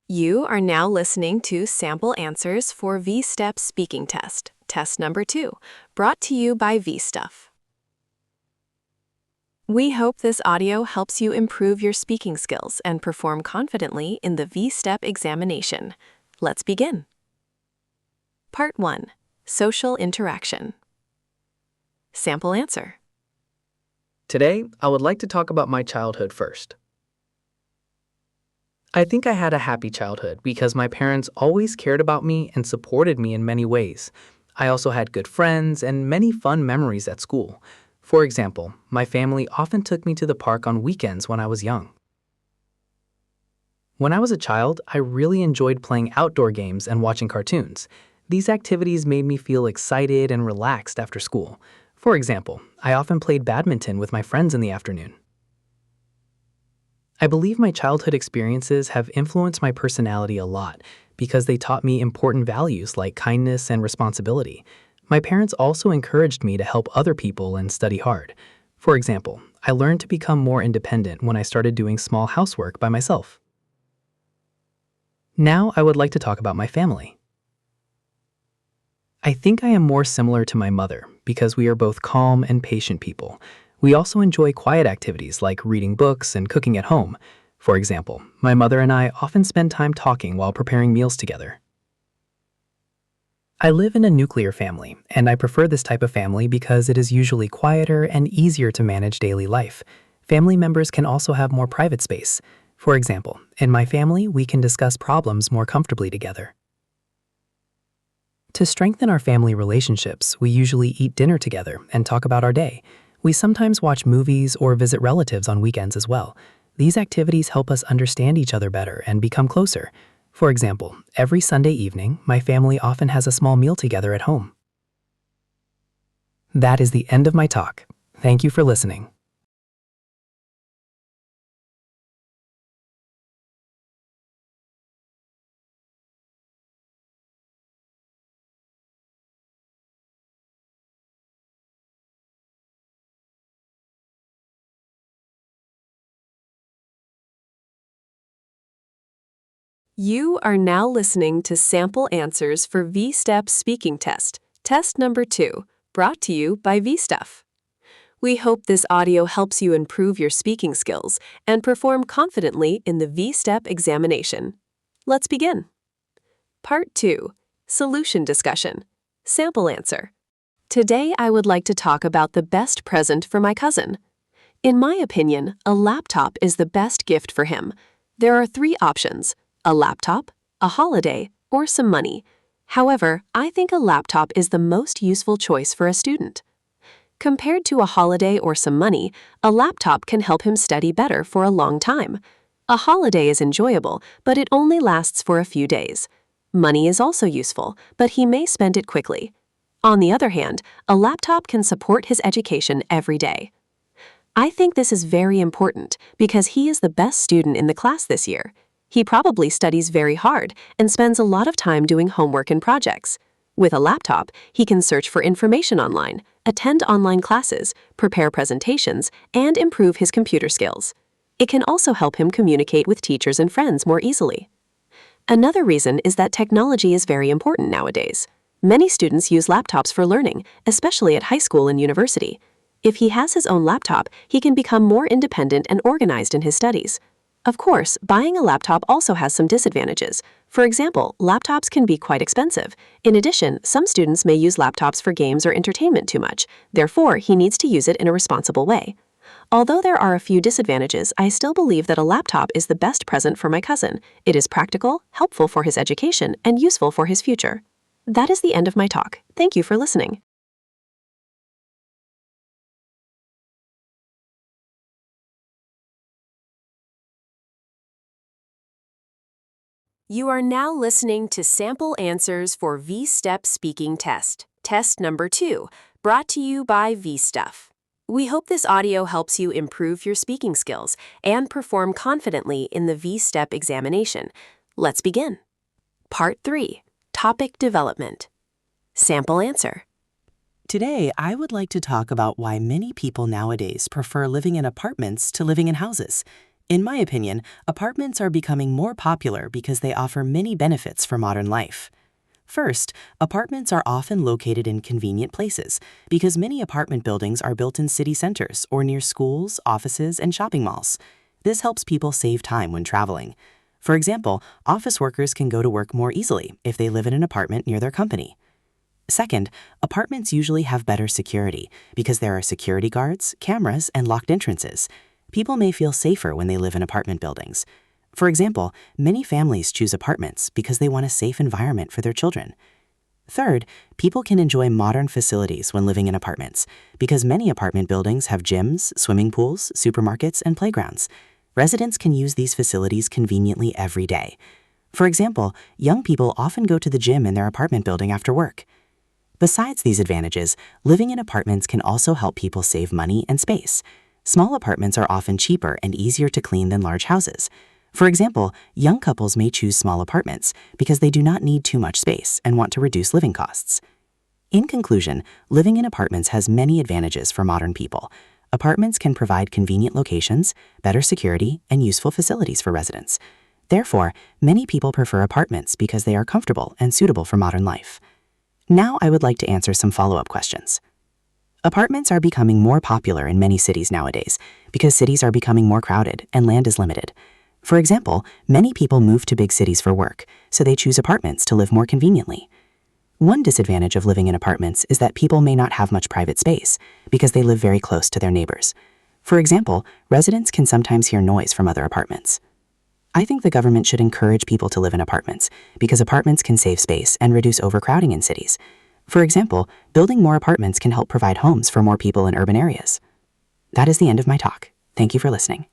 You are now listening to sample answers for VSTEP speaking test, test number 2, brought to you by VStuff. We hope this audio helps you improve your speaking skills and perform confidently in the VSTEP examination. Let's begin. Part 1. Social Interaction. Sample answer. Today, I would like to talk about my childhood first. I think I had a happy childhood because my parents always cared about me and supported me in many ways. I also had good friends and many fun memories at school. For example, my family often took me to the park on weekends when I was young. When I was a child, I really enjoyed playing outdoor games and watching cartoons. These activities made me feel excited and relaxed after school. For example, I often played badminton with my friends in the afternoon. I believe my childhood experiences have influenced my personality a lot because they taught me important values like kindness and responsibility. My parents also encouraged me to help other people and study hard. For example, I learned to become more independent when I started doing small housework by myself. Now I would like to talk about my family. I think I am more similar to my mother because we are both calm and patient people. We also enjoy quiet activities like reading books and cooking at home. For example, my mother and I often spend time talking while preparing meals together. I live in a nuclear family, and I prefer this type of family because it is usually quieter and easier to manage daily life. Family members can also have more private space. For example, in my family, we can discuss problems more comfortably together. To strengthen our family relationships, we usually eat dinner together and talk about our day. We sometimes watch movies or visit relatives on weekends as well. These activities help us understand each other better and become closer. For example, every Sunday evening, my family often has a small meal together at home. That is the end of my talk. Thank you for listening. You are now listening to sample answers for VSTEP speaking test, test number 2, brought to you by VStuff. We hope this audio helps you improve your speaking skills and perform confidently in the VSTEP examination. Let's begin. Part 2. Solution Discussion. Sample answer. Today I would like to talk about the best present for my cousin. In my opinion, a laptop is the best gift for him. There are 3 options: a laptop, a holiday, or some money. However, I think a laptop is the most useful choice for a student. Compared to a holiday or some money, a laptop can help him study better for a long time. A holiday is enjoyable, but it only lasts for a few days. Money is also useful, but he may spend it quickly. On the other hand, a laptop can support his education every day. I think this is very important because he is the best student in the class this year. He probably studies very hard and spends a lot of time doing homework and projects. With a laptop, he can search for information online, attend online classes, prepare presentations, and improve his computer skills. It can also help him communicate with teachers and friends more easily. Another reason is that technology is very important nowadays. Many students use laptops for learning, especially at high school and university. If he has his own laptop, he can become more independent and organized in his studies. Of course, buying a laptop also has some disadvantages. For example, laptops can be quite expensive. In addition, some students may use laptops for games or entertainment too much. Therefore, he needs to use it in a responsible way. Although there are a few disadvantages, I still believe that a laptop is the best present for my cousin. It is practical, helpful for his education, and useful for his future. That is the end of my talk. Thank you for listening. You are now listening to sample answers for VSTEP speaking test, test number 2, brought to you by VStuff. We hope this audio helps you improve your speaking skills and perform confidently in the VSTEP examination. Let's begin. Part 3. Topic Development. Sample answer. Today, I would like to talk about why many people nowadays prefer living in apartments to living in houses. In my opinion, apartments are becoming more popular because they offer many benefits for modern life. First, apartments are often located in convenient places because many apartment buildings are built in city centers or near schools, offices, and shopping malls. This helps people save time when traveling. For example, office workers can go to work more easily if they live in an apartment near their company. Second, apartments usually have better security because there are security guards, cameras, and locked entrances. People may feel safer when they live in apartment buildings. For example, many families choose apartments because they want a safe environment for their children. Third, people can enjoy modern facilities when living in apartments because many apartment buildings have gyms, swimming pools, supermarkets, and playgrounds. Residents can use these facilities conveniently every day. For example, young people often go to the gym in their apartment building after work. Besides these advantages, living in apartments can also help people save money and space. Small apartments are often cheaper and easier to clean than large houses. For example, young couples may choose small apartments because they do not need too much space and want to reduce living costs. In conclusion, living in apartments has many advantages for modern people. Apartments can provide convenient locations, better security, and useful facilities for residents. Therefore, many people prefer apartments because they are comfortable and suitable for modern life. Now I would like to answer some follow-up questions. Apartments are becoming more popular in many cities nowadays because cities are becoming more crowded and land is limited. For example, many people move to big cities for work, so they choose apartments to live more conveniently. One disadvantage of living in apartments is that people may not have much private space because they live very close to their neighbors. For example, residents can sometimes hear noise from other apartments. I think the government should encourage people to live in apartments because apartments can save space and reduce overcrowding in cities. For example, building more apartments can help provide homes for more people in urban areas. That is the end of my talk. Thank you for listening.